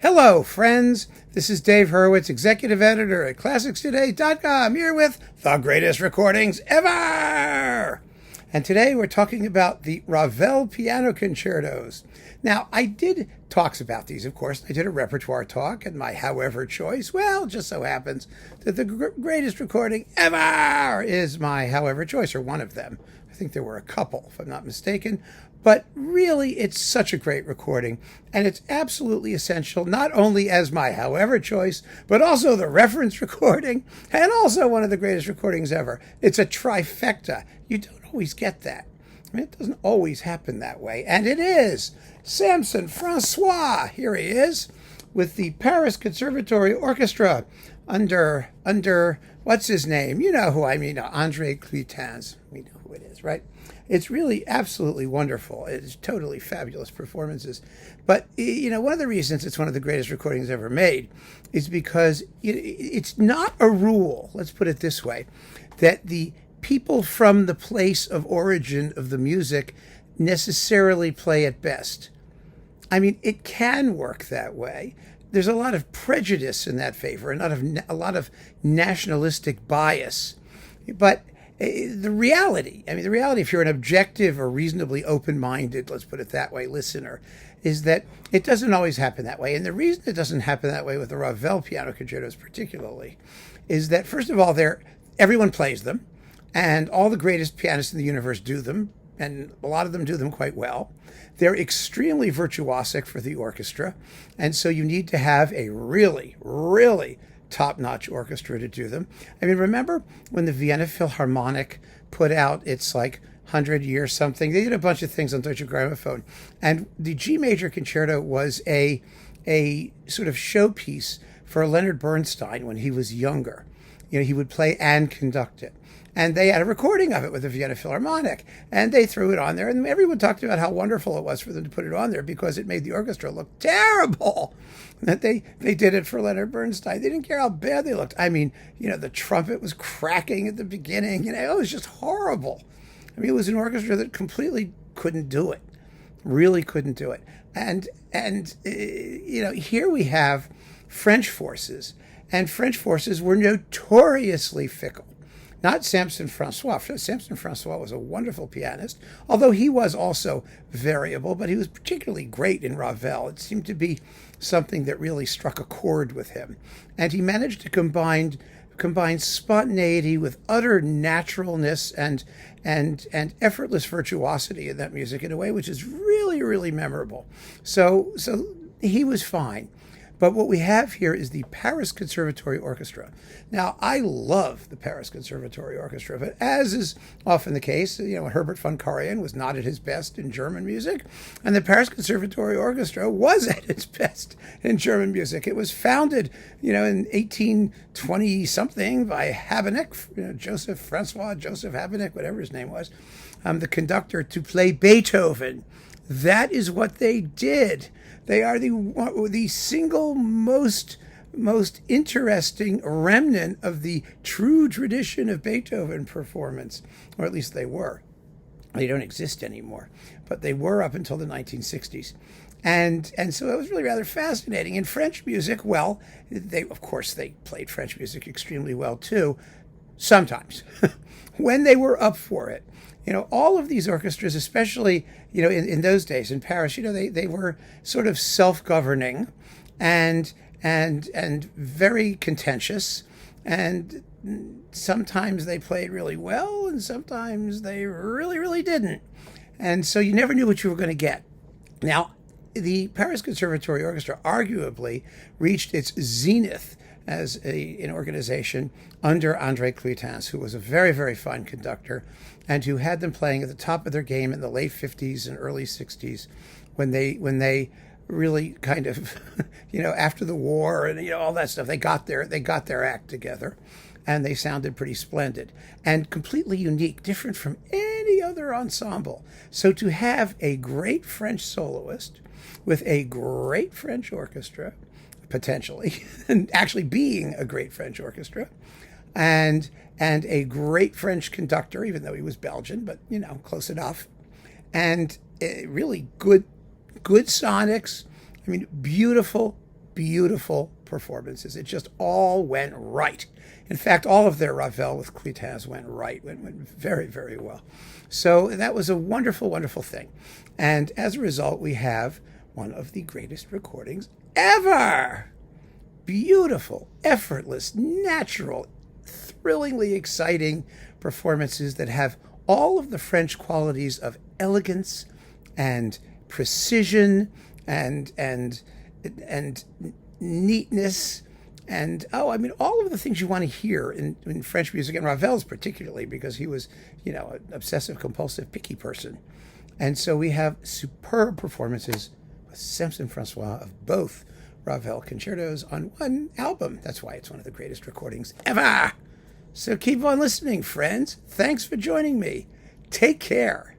Hello, friends. This is Dave Hurwitz, executive editor at ClassicsToday.com, here with the greatest recordings ever. And today we're talking about the Ravel piano concertos. Now, I did talks about these, of course. I did a repertoire talk, and my however choice, well, just so happens that the greatest recording ever is my however choice, or one of them. I think there were a couple, if I'm not mistaken. But really, it's such a great recording, and it's absolutely essential, not only as my however choice, but also the reference recording, and also one of the greatest recordings ever. It's a trifecta. You don't always get that. I mean, it doesn't always happen that way, and it is. Samson, François, here he is, with the Paris Conservatory Orchestra under what's his name? You know who I mean, André Cluytens. We know who it is, right? It's really absolutely wonderful. It's totally fabulous performances. But, you know, one of the reasons it's one of the greatest recordings ever made is because it's not a rule, let's put it this way, that the people from the place of origin of the music necessarily play it best. I mean, it can work that way. There's a lot of prejudice in that favor, a lot of nationalistic bias. But the reality, if you're an objective or reasonably open-minded, let's put it that way, listener, is that it doesn't always happen that way. And the reason it doesn't happen that way with the Ravel piano concertos particularly is that, first of all, everyone plays them, and all the greatest pianists in the universe do them, and a lot of them do them quite well. They're extremely virtuosic for the orchestra, and so you need to have a really, really top-notch orchestra to do them. I mean, remember when the Vienna Philharmonic put out its 100-year something? They did a bunch of things on Deutsche Grammophon, and the G major concerto was a sort of showpiece for Leonard Bernstein when he was younger. You know, he would play and conduct it. And they had a recording of it with the Vienna Philharmonic, and they threw it on there, and everyone talked about how wonderful it was for them to put it on there because it made the orchestra look terrible. That they did it for Leonard Bernstein. They didn't care how bad they looked. I mean, you know, the trumpet was cracking at the beginning. You know, it was just horrible. I mean, it was an orchestra that completely couldn't do it, really couldn't do it. And you know, here we have French forces, and French forces were notoriously fickle. Not Samson François. Samson François was a wonderful pianist, although he was also variable, but he was particularly great in Ravel. It seemed to be something that really struck a chord with him. And he managed to combine spontaneity with utter naturalness and effortless virtuosity in that music in a way which is really, really memorable. So he was fine. But what we have here is the Paris Conservatory Orchestra. Now, I love the Paris Conservatory Orchestra, but as is often the case, you know, Herbert von Karajan was not at his best in German music, and the Paris Conservatory Orchestra was at its best in German music. It was founded, you know, in 1820-something by Habeneck, François Joseph Habeneck, whatever his name was, the conductor, to play Beethoven. That is what they did. They are the single most interesting remnant of the true tradition of Beethoven performance, or at least they were. They don't exist anymore, but they were up until the 1960s. And so it was really rather fascinating. In French music, well, they played French music extremely well too, sometimes, when they were up for it. You know, all of these orchestras, especially, you know, in those days in Paris, you know, they were sort of self-governing and very contentious. And sometimes they played really well, and sometimes they really, really didn't. And so you never knew what you were going to get. Now, the Paris Conservatory Orchestra arguably reached its zenith as an organization under André Cluytens, who was a very, very fine conductor and who had them playing at the top of their game in the late 50s and early 60s when they really kind of, you know, after the war and, you know, all that stuff, they got their act together, and they sounded pretty splendid and completely unique, different from any other ensemble. So to have a great French soloist with a great French orchestra, potentially, and actually being a great French orchestra, and a great French conductor, even though he was Belgian, but, you know, close enough, and really good sonics. I mean, beautiful, beautiful performances. It just all went right. In fact, all of their Ravel with Cluytens went right, went very, very well. So that was a wonderful, wonderful thing. And as a result, we have one of the greatest recordings ever. Beautiful, effortless, natural, thrillingly exciting performances that have all of the French qualities of elegance and precision and neatness and all of the things you want to hear in French music, and Ravel's particularly, because he was an obsessive compulsive picky person. And so we have superb performances with Samson François of both Ravel concertos on one album. That's why it's one of the greatest recordings ever. So keep on listening, friends. Thanks for joining me. Take care.